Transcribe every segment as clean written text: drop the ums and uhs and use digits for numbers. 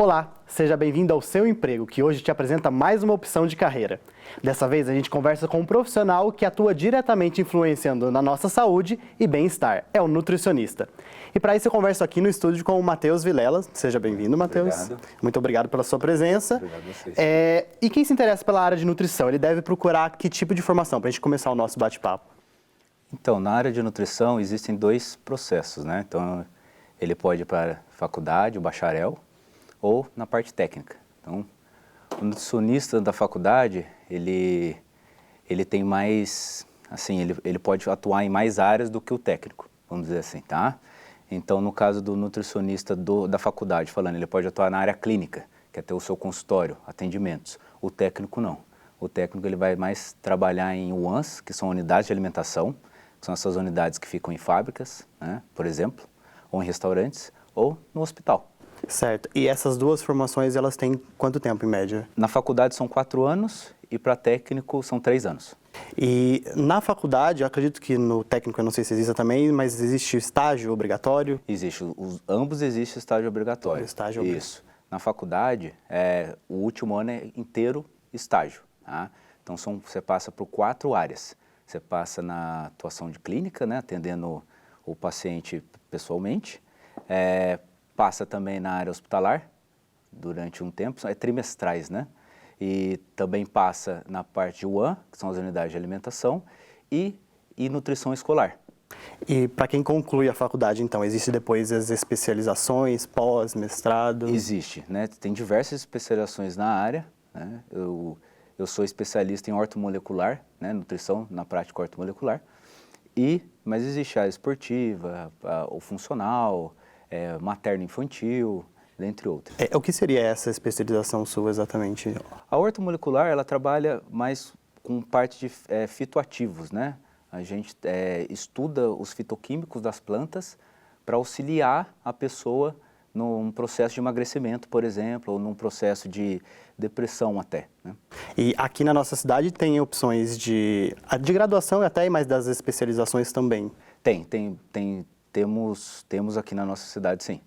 Olá, seja bem-vindo ao Seu Emprego, que hoje te apresenta mais uma opção de carreira. Dessa vez a gente conversa com um profissional que atua diretamente influenciando na nossa saúde e bem-estar, é o nutricionista. E para isso eu converso aqui no estúdio com o Matheus Vilela. Seja bem-vindo, Matheus. Obrigado. Muito obrigado pela sua presença. Obrigado a vocês. E quem se interessa pela área de nutrição, ele deve procurar que tipo de formação para a gente começar o nosso bate-papo? Então, na área de nutrição existem dois processos, né? Então, ele pode ir para a faculdade, o bacharel, ou na parte técnica. Então, o nutricionista da faculdade, ele tem mais, assim, ele pode atuar em mais áreas do que o técnico, vamos dizer assim, tá? Então, no caso do nutricionista da faculdade, falando, ele pode atuar na área clínica, que é ter o seu consultório, atendimentos. O técnico não. O técnico ele vai mais trabalhar em UANs, que são unidades de alimentação, que são essas unidades que ficam em fábricas, né, por exemplo, ou em restaurantes, ou no hospital. Certo. E essas duas formações, elas têm quanto tempo em média? Na faculdade são 4 anos e para técnico são 3 anos. E na faculdade, eu acredito que no técnico, eu não sei se existe também, mas existe estágio obrigatório? Existe, ambos existe estágio obrigatório. Estágio Isso. Na faculdade, o último ano é inteiro estágio, tá? Então você passa por 4 áreas. Você passa na atuação de clínica, né, atendendo o paciente pessoalmente, passa também na área hospitalar durante um tempo, é trimestrais, né? E também passa na parte de UAN, que são as unidades de alimentação, e nutrição escolar. E para quem conclui a faculdade, então, existe depois as especializações, pós, mestrado? Existe, né? Tem diversas especializações na área, né? Eu sou especialista em ortomolecular, né? Nutrição na prática ortomolecular, mas existe a esportiva, o funcional, materno-infantil, dentre outras. O que seria essa especialização sua exatamente? A ortomolecular, ela trabalha mais com parte de fitoativos, né? A gente estuda os fitoquímicos das plantas para auxiliar a pessoa num processo de emagrecimento, por exemplo, ou num processo de depressão até, né? E aqui na nossa cidade tem opções de graduação e até mais das especializações também? Temos aqui na nossa cidade, sim,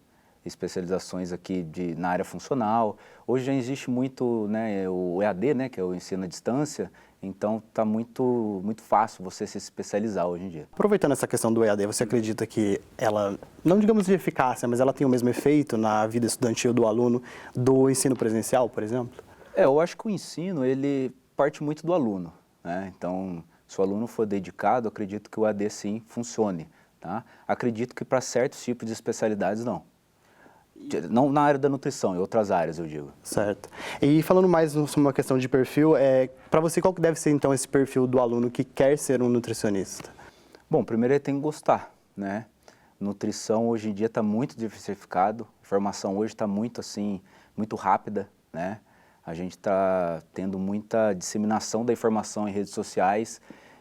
especializações aqui na área funcional. Hoje já existe muito, né, o EAD, né, que é o ensino à distância, então está muito fácil você se especializar hoje em dia. Aproveitando essa questão do EAD, você acredita que ela, não digamos de eficácia, mas ela tem o mesmo efeito na vida estudantil do aluno do ensino presencial, por exemplo? Eu acho que o ensino, ele parte muito do aluno, né? Então, se o aluno for dedicado, eu acredito que o EAD sim funcione, tá? Acredito que para certos tipos de especialidades não. Não na área da nutrição, em outras áreas, eu digo. Certo. E falando mais sobre uma questão de perfil, para você, qual que deve ser, então, esse perfil do aluno que quer ser um nutricionista? Bom, primeiro ele tem que gostar, né? Nutrição hoje em dia está muito diversificado, a informação hoje está muito, assim, muito rápida, né? A gente está tendo muita disseminação da informação em redes sociais,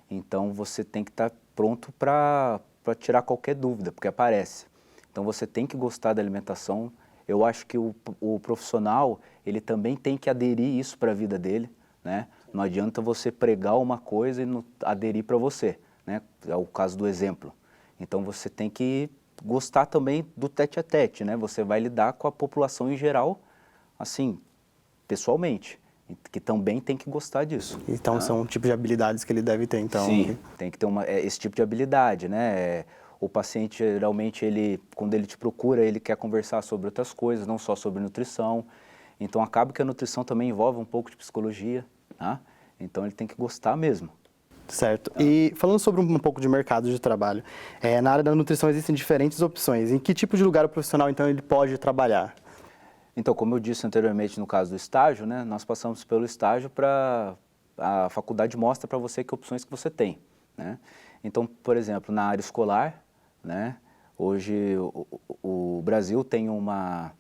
então você tem que estar pronto para tirar qualquer dúvida, porque aparece. Então você tem que gostar da alimentação. Eu acho que o profissional, ele também tem que aderir isso para a vida dele, né? Não adianta você pregar uma coisa e não aderir para você, né? É o caso do exemplo. Então você tem que gostar também do tete-a-tete, né? Você vai lidar com a população em geral, assim, pessoalmente, que também tem que gostar disso. Então são um tipo de habilidades que ele deve ter, então. Sim, tem que ter esse tipo de habilidade, né? O paciente, geralmente, quando ele te procura, ele quer conversar sobre outras coisas, não só sobre nutrição. Então, acaba que a nutrição também envolve um pouco de psicologia, tá? Então, ele tem que gostar mesmo. Certo. E falando sobre um pouco de mercado de trabalho, na área da nutrição existem diferentes opções. Em que tipo de lugar o profissional, então, ele pode trabalhar? Então, como eu disse anteriormente no caso do estágio, né? Nós passamos pelo estágio a faculdade mostra para você que opções que você tem, né? Então, por exemplo, na área escolar, né? Hoje o Brasil tem uma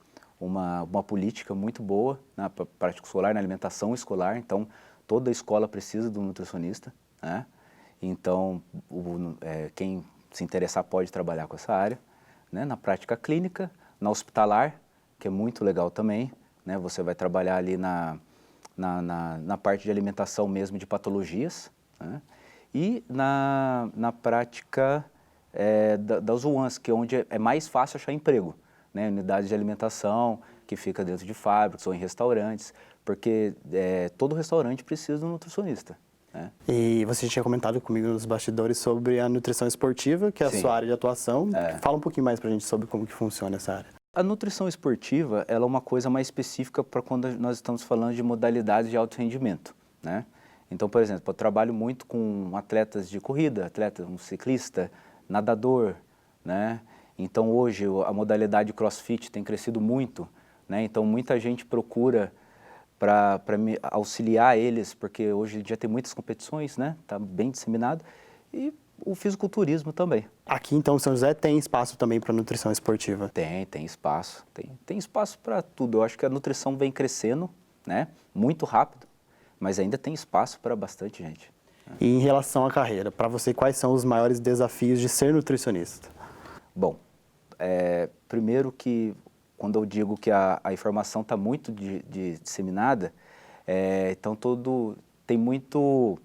política muito boa na prática escolar, na alimentação escolar, então toda escola precisa de um nutricionista, né? Então quem se interessar pode trabalhar com essa área, né? Na prática clínica, na hospitalar, que é muito legal também, né? Você vai trabalhar ali na parte de alimentação mesmo de patologias, né? E na prática das UANs, que é onde é mais fácil achar emprego, né? Unidades de alimentação, que fica dentro de fábricas ou em restaurantes, porque todo restaurante precisa de um nutricionista. Né? E você tinha comentado comigo nos bastidores sobre a nutrição esportiva, que é a Sim. sua área de atuação. Fala um pouquinho mais pra gente sobre como que funciona essa área. A nutrição esportiva, ela é uma coisa mais específica para quando nós estamos falando de modalidades de alto rendimento, né? Então, por exemplo, eu trabalho muito com atletas de corrida, um ciclista, nadador, né? Então, hoje, a modalidade CrossFit tem crescido muito, né? Então, muita gente procura para me auxiliar eles, porque hoje em dia tem muitas competições, né? Está bem disseminado. E o fisiculturismo também. Aqui, então, em São José tem espaço também para nutrição esportiva? Tem espaço. Tem espaço para tudo. Eu acho que a nutrição vem crescendo, né? Muito rápido, mas ainda tem espaço para bastante gente. E em relação à carreira, para você, quais são os maiores desafios de ser nutricionista? Bom, primeiro que quando eu digo que a informação está muito disseminada, então tem muito,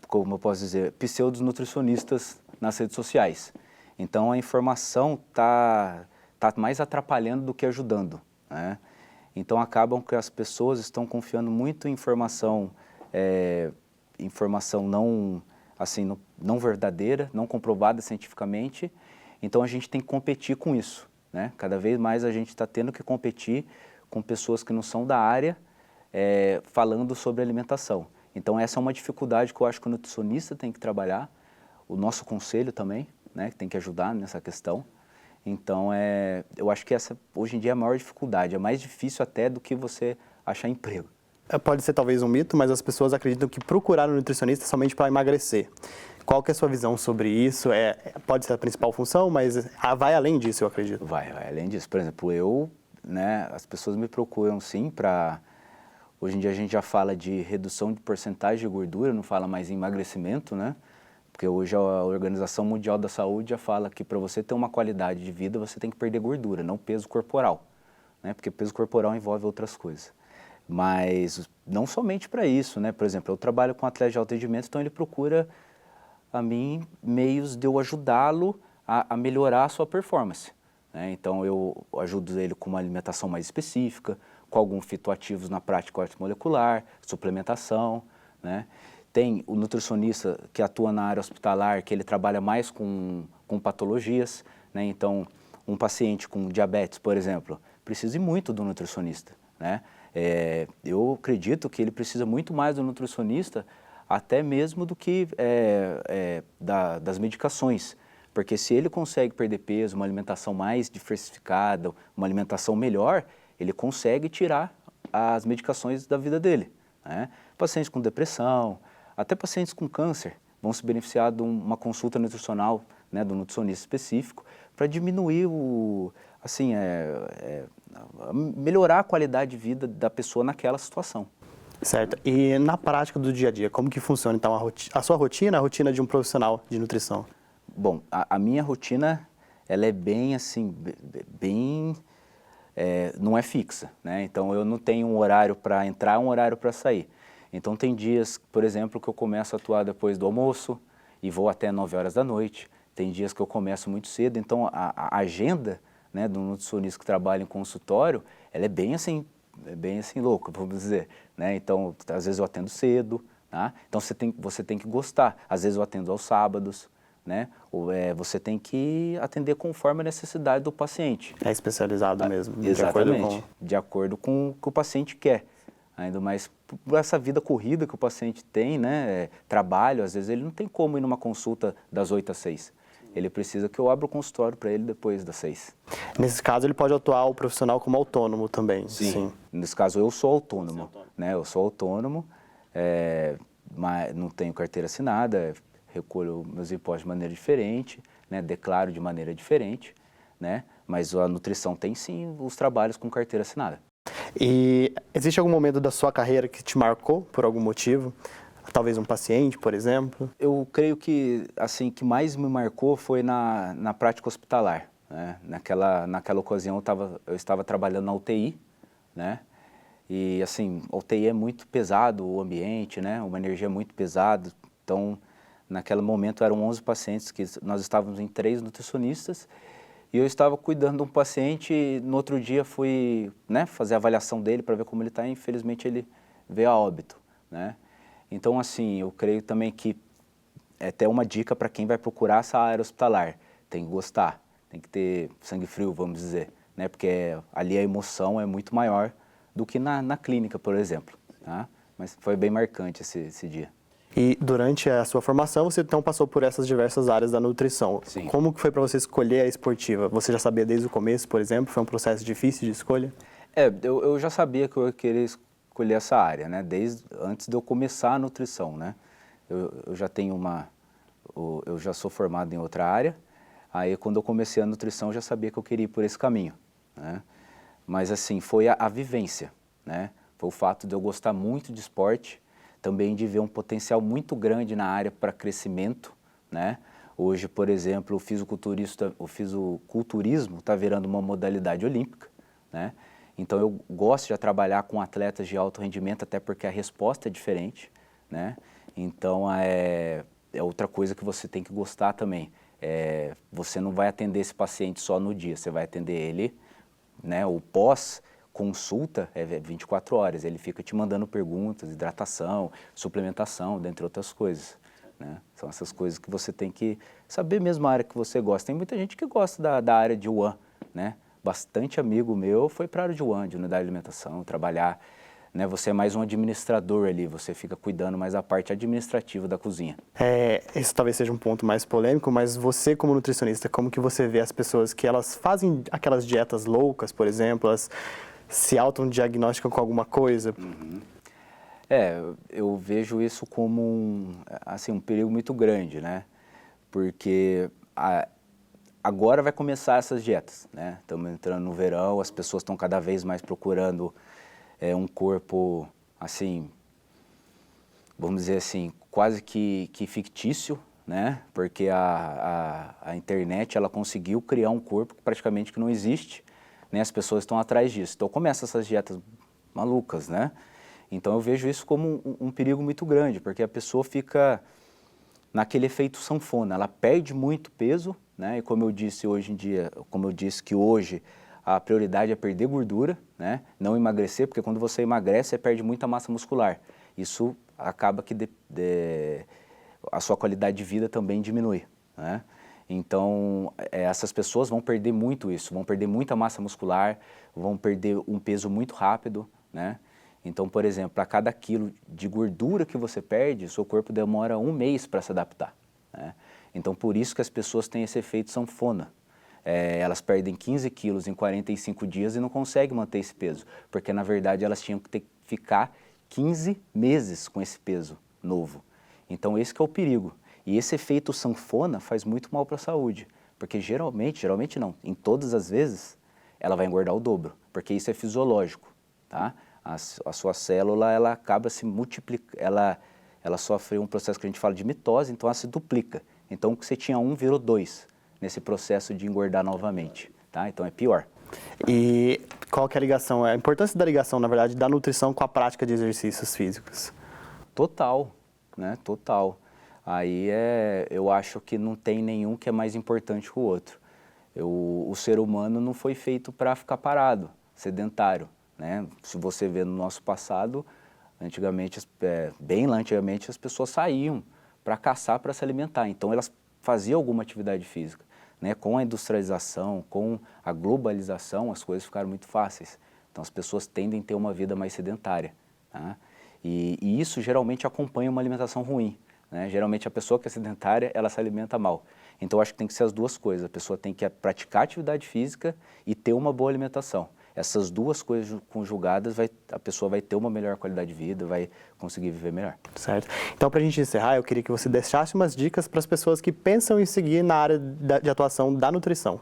como eu posso dizer, pseudos nutricionistas nas redes sociais. Então a informação tá mais atrapalhando do que ajudando, né? Então acabam que as pessoas estão confiando muito em informação não verdadeira, não comprovada cientificamente. Então a gente tem que competir com isso, né? Cada vez mais a gente está tendo que competir com pessoas que não são da área, falando sobre alimentação. Então essa é uma dificuldade que eu acho que o nutricionista tem que trabalhar, o nosso conselho também, né, que tem que ajudar nessa questão. Então eu acho que essa hoje em dia é a maior dificuldade, é mais difícil até do que você achar emprego. Pode ser talvez um mito, mas as pessoas acreditam que procurar um nutricionista é somente para emagrecer. Qual que é a sua visão sobre isso? Pode ser a principal função, mas vai além disso, eu acredito. Vai além disso. Por exemplo, as pessoas me procuram sim para... Hoje em dia a gente já fala de redução de porcentagem de gordura, não fala mais em emagrecimento, né? Porque hoje a Organização Mundial da Saúde já fala que para você ter uma qualidade de vida, você tem que perder gordura, não peso corporal, né? Porque peso corporal envolve outras coisas. Mas não somente para isso, né? Por exemplo, eu trabalho com atleta de alto rendimento, então ele procura a mim meios de eu ajudá-lo a melhorar a sua performance, né? Então eu ajudo ele com uma alimentação mais específica, com alguns fitoativos na prática ortomolecular, suplementação, né? Tem o nutricionista que atua na área hospitalar, que ele trabalha mais com patologias, né? Então, um paciente com diabetes, por exemplo, precisa ir muito do nutricionista, né? Eu acredito que ele precisa muito mais do nutricionista, até mesmo do que das medicações. Porque se ele consegue perder peso, uma alimentação mais diversificada, uma alimentação melhor, ele consegue tirar as medicações da vida dele, né? Pacientes com depressão, até pacientes com câncer vão se beneficiar de uma consulta nutricional, né, do nutricionista específico, para diminuir melhorar a qualidade de vida da pessoa naquela situação. Certo. E na prática do dia a dia, como que funciona então a sua rotina, a rotina de um profissional de nutrição? Bom, a minha rotina, ela é bem não é fixa, né? Então eu não tenho um horário para entrar, um horário para sair. Então tem dias, por exemplo, que eu começo a atuar depois do almoço e vou até 9 horas da noite. Tem dias que eu começo muito cedo, então a agenda, né, do nutricionista que trabalha em consultório, ela é bem assim louca, vamos dizer, né? Então às vezes eu atendo cedo, tá? Então você tem que gostar. Às vezes eu atendo aos sábados, né? Você tem que atender conforme a necessidade do paciente. É especializado mesmo, exatamente, de acordo com o que o paciente quer. Ainda mais por essa vida corrida que o paciente tem, né? Trabalho, às vezes ele não tem como ir numa consulta das 8 às 6. Ele precisa que eu abra o consultório para ele depois das 6. Nesse caso, ele pode atuar o profissional como autônomo também? Sim. Nesse caso, eu sou autônomo, né? Eu sou autônomo, mas não tenho carteira assinada, recolho meus impostos de maneira diferente, né? Declaro de maneira diferente, né? Mas a nutrição tem sim os trabalhos com carteira assinada. E existe algum momento da sua carreira que te marcou por algum motivo? Talvez um paciente, por exemplo? Eu creio que, assim, que mais me marcou foi na prática hospitalar, né? Naquela ocasião eu estava trabalhando na UTI, né? E, assim, a UTI é muito pesado, o ambiente, né? Uma energia muito pesada. Então, naquele momento eram 11 pacientes, que nós estávamos em 3 nutricionistas, E eu estava cuidando de um paciente e no outro dia fui, né, fazer a avaliação dele para ver como ele está e infelizmente ele veio a óbito, né? Então, assim, eu creio também que é até uma dica para quem vai procurar essa área hospitalar. Tem que gostar, tem que ter sangue frio, vamos dizer, né? Porque ali a emoção é muito maior do que na clínica, por exemplo, tá? Mas foi bem marcante esse dia. E durante a sua formação, você então passou por essas diversas áreas da nutrição. Sim. Como que foi para você escolher a esportiva? Você já sabia desde o começo, por exemplo? Foi um processo difícil de escolha? Eu já sabia que eu ia querer escolher essa área, né? Desde antes de eu começar a nutrição, né? Eu já tenho eu já sou formado em outra área, aí quando eu comecei a nutrição eu já sabia que eu queria ir por esse caminho, né? Mas assim, foi a vivência, né? Foi o fato de eu gostar muito de esporte, também de ver um potencial muito grande na área para crescimento, né? Hoje, por exemplo, o fisiculturismo está virando uma modalidade olímpica, né? Então eu gosto de trabalhar com atletas de alto rendimento, até porque a resposta é diferente, né? Então é outra coisa que você tem que gostar também. Você não vai atender esse paciente só no dia, você vai atender ele, né? O pós-consulta é 24 horas, ele fica te mandando perguntas, hidratação, suplementação, dentre outras coisas, né? São essas coisas que você tem que saber mesmo a área que você gosta. Tem muita gente que gosta da área de UAN, né? Bastante amigo meu foi para a área de UAN, de unidade de alimentação, trabalhar, né? Você é mais um administrador ali, você fica cuidando mais da parte administrativa da cozinha. Esse talvez seja um ponto mais polêmico, mas você como nutricionista, como que você vê as pessoas que elas fazem aquelas dietas loucas, por exemplo, elas se autodiagnosticam com alguma coisa? Eu vejo isso como um perigo muito grande, né? Porque agora vai começar essas dietas, né? Estamos entrando no verão, as pessoas estão cada vez mais procurando um corpo, assim, vamos dizer assim, quase que fictício, né? Porque a internet, ela conseguiu criar um corpo praticamente que não existe, né? As pessoas estão atrás disso. Então começam essas dietas malucas, né? Então eu vejo isso como um perigo muito grande, porque a pessoa fica naquele efeito sanfona, ela perde muito peso, né? E como eu disse hoje em dia, como eu disse que hoje a prioridade é perder gordura, né? Não emagrecer, porque quando você emagrece, você perde muita massa muscular. Isso acaba que a sua qualidade de vida também diminui, né? Então, essas pessoas vão perder muito isso, vão perder muita massa muscular, vão perder um peso muito rápido, né? Então, por exemplo, a cada quilo de gordura que você perde, seu corpo demora 1 mês para se adaptar, né? Então, por isso que as pessoas têm esse efeito sanfona. Elas perdem 15 quilos em 45 dias e não conseguem manter esse peso, porque na verdade elas tinham que ficar 15 meses com esse peso novo. Então, esse que é o perigo. E esse efeito sanfona faz muito mal para a saúde, porque geralmente não, em todas as vezes, ela vai engordar o dobro, porque isso é fisiológico, tá? A sua célula, ela acaba se multiplicando, ela sofre um processo que a gente fala de mitose, então ela se duplica. Então, o que você tinha 1 virou 2 nesse processo de engordar novamente, tá? Então é pior. E qual que é a ligação, a importância da ligação, na verdade, da nutrição com a prática de exercícios físicos? Total, né? Total. Aí eu acho que não tem nenhum que é mais importante que o outro. O ser humano não foi feito para ficar parado, sedentário, né? Se você vê no nosso passado, antigamente, bem lá antigamente, as pessoas saíam para caçar, para se alimentar. Então elas faziam alguma atividade física, né? Com a industrialização, com a globalização, as coisas ficaram muito fáceis. Então as pessoas tendem a ter uma vida mais sedentária, tá? E isso geralmente acompanha uma alimentação ruim, né? Geralmente a pessoa que é sedentária, ela se alimenta mal. Então eu acho que tem que ser as duas coisas. A pessoa tem que praticar atividade física e ter uma boa alimentação. Essas duas coisas conjugadas, a pessoa vai ter uma melhor qualidade de vida, vai conseguir viver melhor. Certo. Então, para a gente encerrar, eu queria que você deixasse umas dicas para as pessoas que pensam em seguir na área de atuação da nutrição.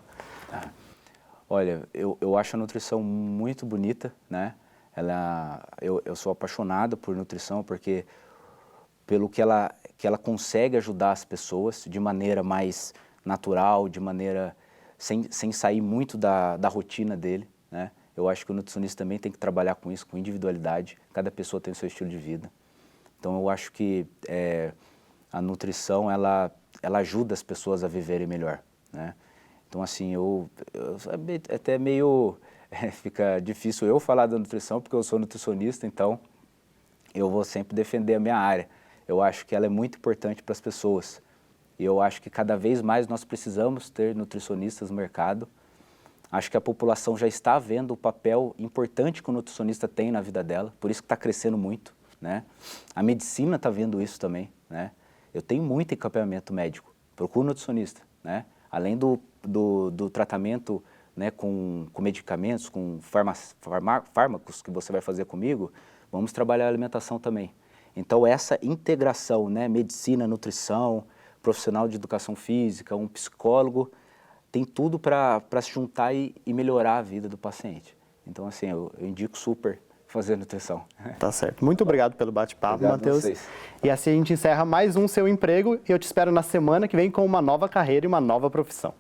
Olha, eu acho a nutrição muito bonita, né? Eu sou apaixonado por nutrição porque pelo que ela consegue ajudar as pessoas de maneira mais natural, de maneira sem sair muito da rotina dele, né? Eu acho que o nutricionista também tem que trabalhar com isso, com individualidade. Cada pessoa tem o seu estilo de vida. Então eu acho que a nutrição ela ajuda as pessoas a viverem melhor, né? Então, assim, é até meio... fica difícil eu falar da nutrição, porque eu sou nutricionista, então eu vou sempre defender a minha área. Eu acho que ela é muito importante para as pessoas. E eu acho que cada vez mais nós precisamos ter nutricionistas no mercado. Acho que a população já está vendo o papel importante que o nutricionista tem na vida dela, por isso que está crescendo muito, né? A medicina está vendo isso também, né? Eu tenho muito encaminhamento médico, procuro nutricionista, né? Além do tratamento, né, com medicamentos, com fármacos que você vai fazer comigo, vamos trabalhar a alimentação também. Então essa integração, né, medicina, nutrição, profissional de educação física, um psicólogo, tem tudo para se juntar e melhorar a vida do paciente. Então, assim, eu indico super fazer nutrição. Tá certo. Muito obrigado pelo bate-papo, Matheus. E assim a gente encerra mais um Seu Emprego e eu te espero na semana que vem com uma nova carreira e uma nova profissão.